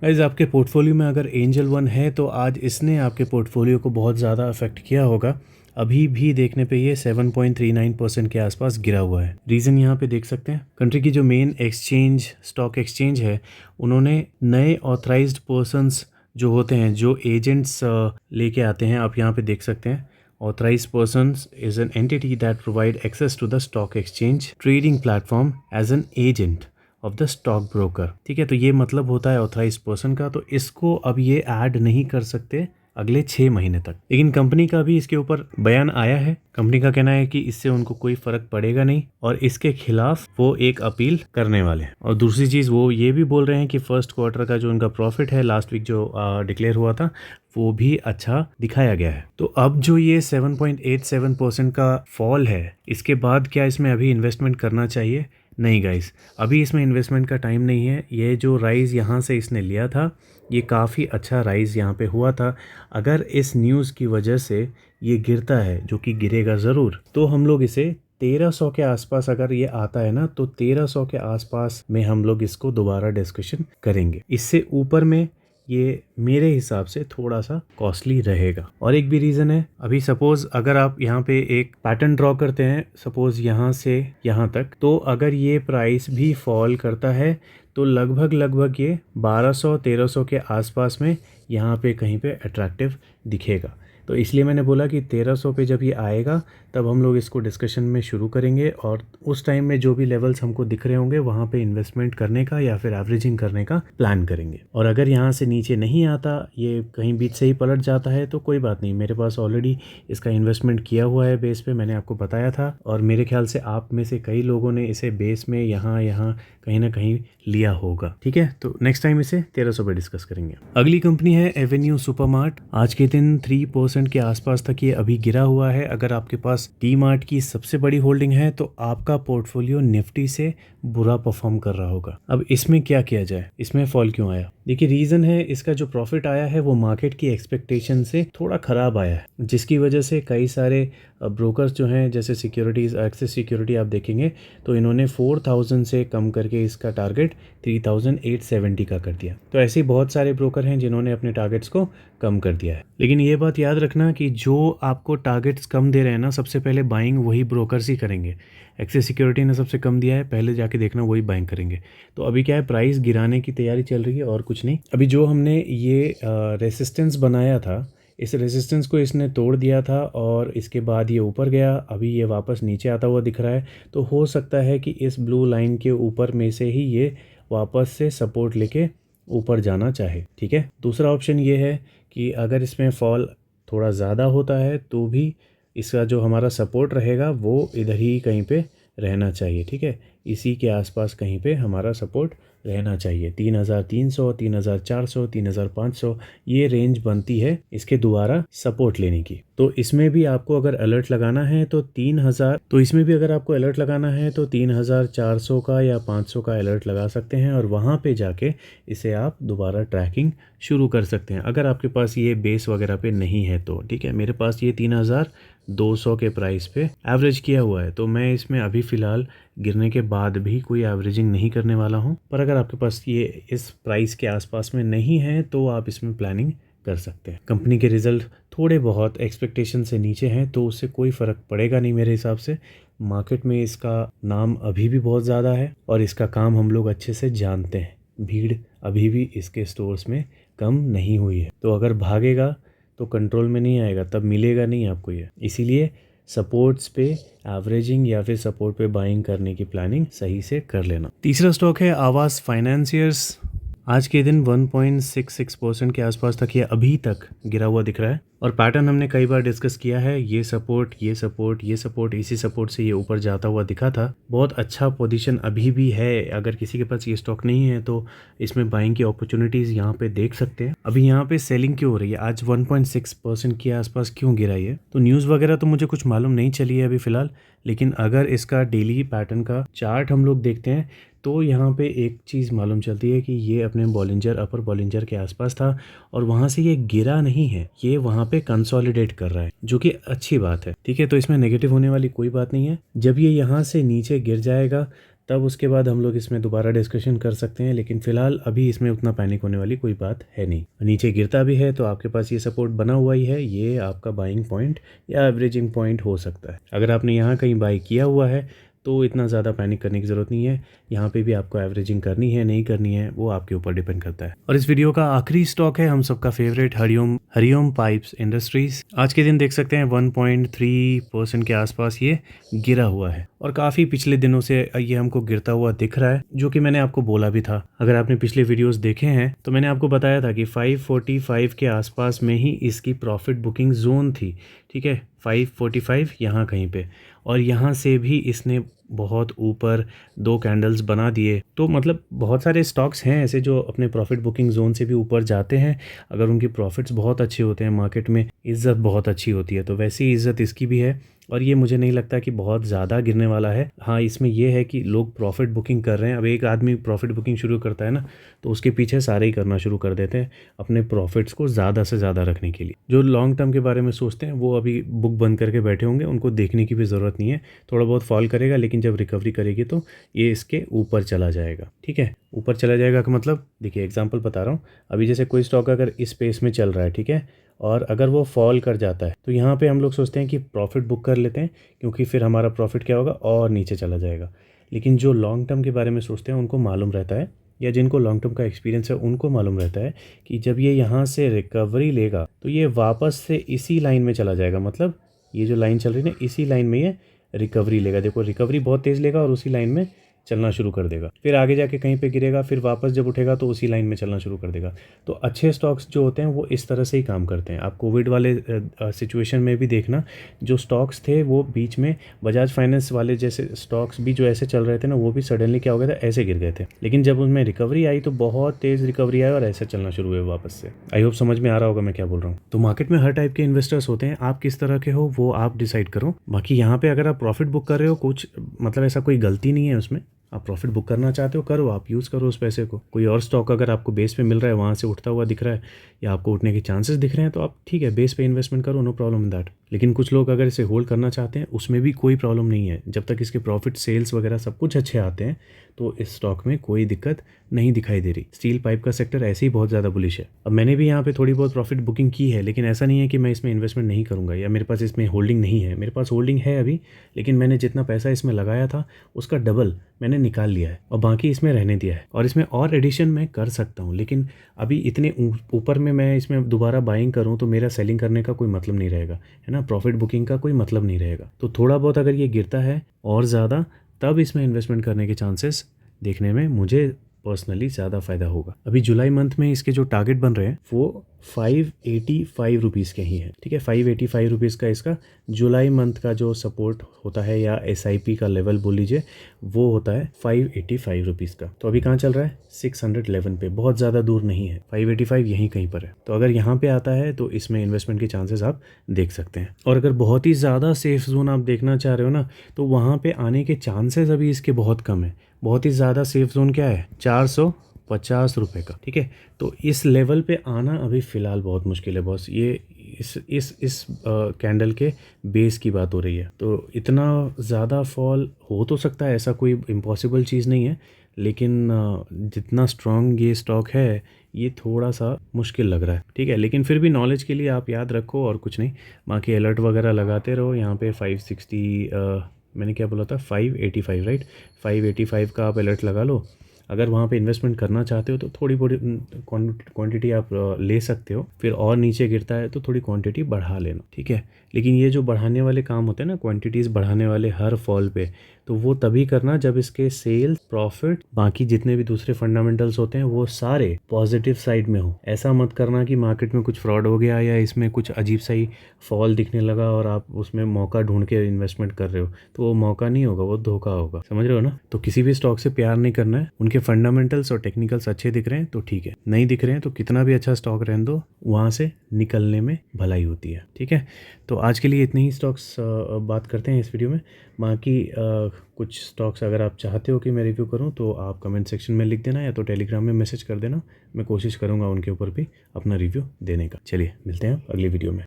Guys, आपके portfolio में अगर एंजल वन है तो आज इसने आपके पोर्टफोलियो को बहुत ज़्यादा अफेक्ट किया होगा। अभी भी देखने पे ये 7.39% के आसपास गिरा हुआ है। रीज़न यहाँ पे देख सकते हैं, कंट्री की जो मेन एक्सचेंज स्टॉक एक्सचेंज है, उन्होंने नए ऑथराइज्ड पर्सन्स जो होते हैं, जो एजेंट्स लेके आते हैं, आप यहाँ पे देख सकते हैं। Authorized persons is an entity that provide access to the stock exchange trading platform as an agent of the stock broker। ठीक है, तो ये मतलब होता है ऑथराइज पर्सन का। तो इसको अब ये ऐड नहीं कर सकते अगले 6 महीने तक। लेकिन कंपनी का भी इसके ऊपर बयान आया है। कंपनी का कहना है कि इससे उनको कोई फर्क पड़ेगा नहीं और इसके खिलाफ वो एक अपील करने वाले हैं। और दूसरी चीज़ वो ये भी बोल रहे हैं कि फर्स्ट क्वार्टर का जो उनका प्रॉफिट है लास्ट वीक जो डिक्लेयर हुआ था, वो भी अच्छा दिखाया गया है। तो अब जो ये 7.87% का फॉल है, इसके बाद क्या इसमें अभी इन्वेस्टमेंट करना चाहिए? नहीं गाइस, अभी इसमें इन्वेस्टमेंट का टाइम नहीं है। ये जो राइज़ यहाँ से इसने लिया था, ये काफ़ी अच्छा राइज़ यहाँ पे हुआ था। अगर इस न्यूज़ की वजह से ये गिरता है, जो कि गिरेगा ज़रूर, तो हम लोग इसे 1300 के आसपास, अगर ये आता है ना, तो 1300 के आसपास में हम लोग इसको दोबारा डिस्कशन करेंगे। इससे ऊपर में ये मेरे हिसाब से थोड़ा सा कॉस्टली रहेगा। और एक भी रीज़न है, अभी सपोज़ अगर आप यहाँ पे एक पैटर्न ड्रॉ करते हैं, सपोज़ यहाँ से यहाँ तक, तो अगर ये प्राइस भी फॉल करता है तो लगभग ये 1200-1300 के आसपास में यहाँ पे कहीं पे अट्रैक्टिव दिखेगा। तो इसलिए मैंने बोला कि 1300 पे जब ये आएगा तब हम लोग इसको डिस्कशन में शुरू करेंगे और उस टाइम में जो भी लेवल्स हमको दिख रहे होंगे वहाँ पे इन्वेस्टमेंट करने का या फिर एवरेजिंग करने का प्लान करेंगे। और अगर यहाँ से नीचे नहीं आता, ये कहीं बीच से ही पलट जाता है, तो कोई बात नहीं, मेरे पास ऑलरेडी इसका इन्वेस्टमेंट किया हुआ है बेस पे, मैंने आपको बताया था। और मेरे ख्याल से आप में से कई लोगों ने इसे बेस में यहाँ कहीं ना कहीं लिया होगा। ठीक है, तो नेक्स्ट टाइम इसे 1300 पे डिस्कस करेंगे। अगली कंपनी है एवेन्यू सुपरमार्ट। आज के दिन 3% के आसपास तक ये अभी गिरा हुआ है। अगर आपके पास डी मार्ट की सबसे बड़ी होल्डिंग है तो आपका पोर्टफोलियो निफ्टी से बुरा परफॉर्म कर रहा होगा। अब इसमें क्या किया जाए, इसमें फॉल क्यों आया? देखिए, रीज़न है इसका जो प्रॉफिट आया है वो मार्केट की एक्सपेक्टेशन से थोड़ा ख़राब आया है, जिसकी वजह से कई सारे ब्रोकर्स जो हैं, जैसे सिक्योरिटीज़, एक्सिस सिक्योरिटी आप देखेंगे तो इन्होंने 4000 से कम करके इसका टारगेट 3870 का कर दिया। तो ऐसे ही बहुत सारे ब्रोकर हैं जिन्होंने अपने टारगेट्स को कम कर दिया है। लेकिन ये बात याद रखना कि जो आपको टारगेट्स कम दे रहे हैं ना, सबसे पहले बाइंग वही ब्रोकर्स ही करेंगे। एक्सिस सिक्योरिटी ने सबसे कम दिया है, पहले जाके देखना वही बाइंग करेंगे। तो अभी क्या है, प्राइस गिराने की तैयारी चल रही है और कुछ नहीं। अभी जो हमने ये रेसिस्टेंस बनाया था, इस रेजिस्टेंस को इसने तोड़ दिया था और इसके बाद ये ऊपर गया। अभी ये वापस नीचे आता हुआ दिख रहा है। तो हो सकता है कि इस ब्लू लाइन के ऊपर में से ही ये वापस से सपोर्ट लेके ऊपर जाना चाहे। ठीक है, दूसरा ऑप्शन ये है कि अगर इसमें फॉल थोड़ा ज़्यादा होता है तो भी इसका जो हमारा सपोर्ट रहेगा वो इधर ही कहीं पे रहना चाहिए। ठीक है, इसी के आसपास कहीं पे हमारा सपोर्ट रहना चाहिए। 3300, 3400, 3500 ये रेंज बनती है इसके दोबारा सपोर्ट लेने की। तो इसमें भी आपको अगर अलर्ट लगाना है तो 3400 का या 500 का अलर्ट लगा सकते हैं और वहाँ पे जाके इसे आप दोबारा ट्रैकिंग शुरू कर सकते हैं, अगर आपके पास ये बेस वगैरह पे नहीं है तो। ठीक है, मेरे पास ये 3200 के प्राइस पे एवरेज किया हुआ है, तो मैं इसमें अभी फ़िलहाल गिरने के बाद भी कोई एवरेजिंग नहीं करने वाला हूं। पर अगर आपके पास ये इस प्राइस के आसपास में नहीं है तो आप इसमें प्लानिंग कर सकते हैं। कंपनी के रिज़ल्ट थोड़े बहुत एक्सपेक्टेशन से नीचे हैं तो उससे कोई फ़र्क पड़ेगा नहीं मेरे हिसाब से। मार्केट में इसका नाम अभी भी बहुत ज़्यादा है और इसका काम हम लोग अच्छे से जानते हैं। भीड़ अभी भी इसके स्टोर्स में कम नहीं हुई है, तो अगर भागेगा तो कंट्रोल में नहीं आएगा, तब मिलेगा नहीं आपको ये। इसीलिए सपोर्ट्स पे एवरेजिंग या फिर सपोर्ट पे बाइंग करने की प्लानिंग सही से कर लेना। तीसरा स्टॉक है आवास फाइनेंसियर्स। आज के दिन 1.66% के आसपास तक ये अभी तक गिरा हुआ दिख रहा है और पैटर्न हमने कई बार डिस्कस किया है। ये सपोर्ट, इसी सपोर्ट से ये ऊपर जाता हुआ दिखा था। बहुत अच्छा पोजीशन अभी भी है। अगर किसी के पास ये स्टॉक नहीं है तो इसमें बाइंग की अपॉर्चुनिटीज़ यहाँ पे देख सकते हैं। अभी यहाँ पे सेलिंग क्यों हो रही है? आज 1.6% के आसपास क्यों गिरा है? तो न्यूज़ वगैरह तो मुझे कुछ मालूम नहीं चली है अभी फ़िलहाल, लेकिन अगर इसका डेली पैटर्न का चार्ट हम लोग देखते हैं तो यहाँ पे एक चीज़ मालूम चलती है कि ये अपने अपर बॉलिंजर के आसपास था और वहाँ से ये गिरा नहीं है, ये वहाँ पे कंसोलिडेट कर रहा है, जो कि अच्छी बात है। ठीक है, तो इसमें नेगेटिव होने वाली कोई बात नहीं है। जब ये यहाँ से नीचे गिर जाएगा तब उसके बाद हम लोग इसमें दोबारा डिस्कशन कर सकते हैं, लेकिन फ़िलहाल अभी इसमें उतना पैनिक होने वाली कोई बात है नहीं। नीचे गिरता भी है तो आपके पास ये सपोर्ट बना हुआ ही है, ये आपका बाइंग पॉइंट या एवरेजिंग पॉइंट हो सकता है। अगर आपने यहाँ कहीं बाई किया हुआ है तो इतना ज़्यादा पैनिक करने की ज़रूरत नहीं है। यहाँ पे भी आपको एवरेजिंग करनी है नहीं करनी है वो आपके ऊपर डिपेंड करता है। और इस वीडियो का आखिरी स्टॉक है हम सबका फेवरेट हरिओम पाइप्स इंडस्ट्रीज। आज के दिन देख सकते हैं 1.3% के आसपास ये गिरा हुआ है और काफ़ी पिछले दिनों से ये हमको गिरता हुआ दिख रहा है, जो कि मैंने आपको बोला भी था। अगर आपने पिछले वीडियोस देखे हैं तो मैंने आपको बताया था कि 545 के आसपास में ही इसकी प्रॉफिट बुकिंग जोन थी। ठीक है, 545 यहाँ कहीं पे, और यहाँ से भी इसने बहुत ऊपर 2 कैंडल्स बना दिए। तो मतलब बहुत सारे स्टॉक्स हैं ऐसे जो अपने प्रॉफिट बुकिंग जोन से भी ऊपर जाते हैं। अगर उनकी प्रॉफिट्स बहुत अच्छे होते हैं, मार्केट में इज़्ज़त बहुत अच्छी होती है, तो वैसी इज़्ज़त इसकी भी है। और ये मुझे नहीं लगता कि बहुत ज़्यादा गिरने वाला है। हाँ, इसमें यह है कि लोग प्रॉफिट बुकिंग कर रहे हैं। अब एक आदमी प्रॉफिट बुकिंग शुरू करता है ना, तो उसके पीछे सारे ही करना शुरू कर देते हैं अपने प्रॉफिट्स को ज़्यादा से ज़्यादा रखने के लिए। जो लॉन्ग टर्म के बारे में सोचते हैं वो अभी बुक बंद करके बैठे होंगे, उनको देखने की भी ज़रूरत नहीं है। थोड़ा बहुत फॉल करेगा, लेकिन जब रिकवरी करेगी तो ये इसके ऊपर चला जाएगा। ठीक है, ऊपर चला जाएगा का मतलब देखिए, एग्जांपल बता रहा हूँ। अभी जैसे कोई स्टॉक अगर इस स्पेस में चल रहा है, ठीक है, और अगर वो फॉल कर जाता है तो यहाँ पे हम लोग सोचते हैं कि प्रॉफिट बुक कर लेते हैं, क्योंकि फिर हमारा प्रॉफिट क्या होगा, और नीचे चला जाएगा। लेकिन जो लॉन्ग टर्म के बारे में सोचते हैं उनको मालूम रहता है, या जिनको लॉन्ग टर्म का एक्सपीरियंस है उनको मालूम रहता है कि जब ये यहाँ से रिकवरी लेगा तो ये वापस से इसी लाइन में चला जाएगा। मतलब ये जो लाइन चल रही है ना, इसी लाइन में ये रिकवरी लेगा। देखो, रिकवरी बहुत तेज़ लेगा और उसी लाइन में चलना शुरू कर देगा। फिर आगे जाके कहीं पे गिरेगा, फिर वापस जब उठेगा तो उसी लाइन में चलना शुरू कर देगा। तो अच्छे स्टॉक्स जो होते हैं वो इस तरह से ही काम करते हैं। आप कोविड वाले सिचुएशन में भी देखना, जो स्टॉक्स थे वो बीच में बजाज फाइनेंस वाले जैसे स्टॉक्स भी जो ऐसे चल रहे थे ना, वो भी सडनली क्या हो गया था, ऐसे गिर गए थे। लेकिन जब उनमें रिकवरी आई तो बहुत तेज़ रिकवरी आई और ऐसे चलना शुरू हुए वापस से। आई होप समझ में आ रहा होगा मैं क्या बोल रहा हूँ। तो मार्केट में हर टाइप के इन्वेस्टर्स होते हैं, आप किस तरह के हो वो आप डिसाइड करो। बाकी यहाँ पे अगर आप प्रॉफिट बुक कर रहे हो, कुछ मतलब ऐसा कोई गलती नहीं है उसमें। आप प्रॉफिट बुक करना चाहते हो, करो, आप यूज़ करो उस पैसे को। कोई और स्टॉक अगर आपको बेस पे मिल रहा है, वहाँ से उठता हुआ दिख रहा है या आपको उठने के चांसेस दिख रहे हैं, तो आप ठीक है बेस पे इन्वेस्टमेंट करो, नो प्रॉब्लम इन दैट। लेकिन कुछ लोग अगर इसे होल्ड करना चाहते हैं, उसमें भी कोई प्रॉब्लम नहीं है। जब तक इसके प्रॉफिट, सेल्स वगैरह सब कुछ अच्छे आते हैं तो इस स्टॉक में कोई दिक्कत नहीं दिखाई दे रही। स्टील पाइप का सेक्टर ऐसे ही बहुत ज़्यादा बुलिश है। अब मैंने भी यहाँ पे थोड़ी बहुत प्रॉफिट बुकिंग की है, लेकिन ऐसा नहीं है कि मैं इसमें इन्वेस्टमेंट नहीं करूँगा या मेरे पास इसमें होल्डिंग नहीं है। मेरे पास होल्डिंग है अभी, लेकिन मैंने जितना पैसा इसमें लगाया था उसका डबल मैंने निकाल लिया है और बाकी इसमें रहने दिया है। और इसमें और एडिशन मैं कर सकता हूँ, लेकिन अभी इतने ऊपर में मैं इसमें दोबारा बाइंग करूँ तो मेरा सेलिंग करने का कोई मतलब नहीं रहेगा, है ना। प्रॉफिट बुकिंग का कोई मतलब नहीं रहेगा। तो थोड़ा बहुत अगर ये गिरता है और ज़्यादा, तब इसमें इन्वेस्टमेंट करने के चांसेस देखने में मुझे पर्सनली ज़्यादा फ़ायदा होगा। अभी जुलाई मंथ में इसके जो टारगेट बन रहे हैं वो 585 रुपीज़ के ही हैं। ठीक है, 585 रुपीज़ का इसका जुलाई मंथ का जो सपोर्ट होता है, या SIP का लेवल बोल लीजिए, वो होता है 585 रुपीज़ का। तो अभी कहाँ चल रहा है, 611 पे, बहुत ज़्यादा दूर नहीं है। 585 यहीं कहीं पर है। तो अगर यहाँ पे आता है तो इसमें इन्वेस्टमेंट के चांसेस आप देख सकते हैं। और अगर बहुत ही ज़्यादा सेफ जोन आप देखना चाह रहे हो ना, तो वहाँ पे आने के चांसेस अभी इसके बहुत कम है। बहुत ही ज़्यादा सेफ जोन क्या है, 450 रुपये का। ठीक है, तो इस लेवल पे आना अभी फ़िलहाल बहुत मुश्किल है बॉस। ये इस कैंडल के बेस की बात हो रही है। तो इतना ज़्यादा फॉल हो तो सकता है, ऐसा कोई इम्पॉसिबल चीज़ नहीं है, लेकिन जितना स्ट्रॉन्ग ये स्टॉक है ये थोड़ा सा मुश्किल लग रहा है। ठीक है, लेकिन फिर भी नॉलेज के लिए आप याद रखो और कुछ नहीं। बाकी अलर्ट वगैरह लगाते रहो। यहाँ पे 560 मैंने क्या बोला था, 585 राइट, 585 का आप अलर्ट लगा लो। अगर वहाँ पे इन्वेस्टमेंट करना चाहते हो तो थोड़ी बड़ी क्वांटिटी आप ले सकते हो। फिर और नीचे गिरता है तो थोड़ी क्वांटिटी बढ़ा लेना। ठीक है, लेकिन ये जो बढ़ाने वाले काम होते हैं ना, क्वांटिटीज़ बढ़ाने वाले हर फॉल पे, तो वो तभी करना जब इसके सेल्स, प्रॉफिट, बाकी जितने भी दूसरे फंडामेंटल्स होते हैं वो सारे पॉजिटिव साइड में हो। ऐसा मत करना कि मार्केट में कुछ फ्रॉड हो गया या इसमें कुछ अजीब सा ही फॉल दिखने लगा और आप उसमें मौका ढूंढ के इन्वेस्टमेंट कर रहे हो, तो वो मौका नहीं होगा, वो धोखा होगा। समझ रहे हो ना। तो किसी भी स्टॉक से प्यार नहीं करना है। उनके फंडामेंटल्स और टेक्निकल्स अच्छे दिख रहे हैं तो ठीक है, नहीं दिख रहे हैं तो कितना भी अच्छा स्टॉक रहने दो, वहाँ से निकलने में भलाई होती है। ठीक है, तो आज के लिए इतने ही स्टॉक्स बात करते हैं इस वीडियो में। बाकी कुछ स्टॉक्स अगर आप चाहते हो कि मैं रिव्यू करूं तो आप कमेंट सेक्शन में लिख देना या तो टेलीग्राम में मैसेज कर देना। मैं कोशिश करूंगा उनके ऊपर भी अपना रिव्यू देने का। चलिए मिलते हैं अगली वीडियो में।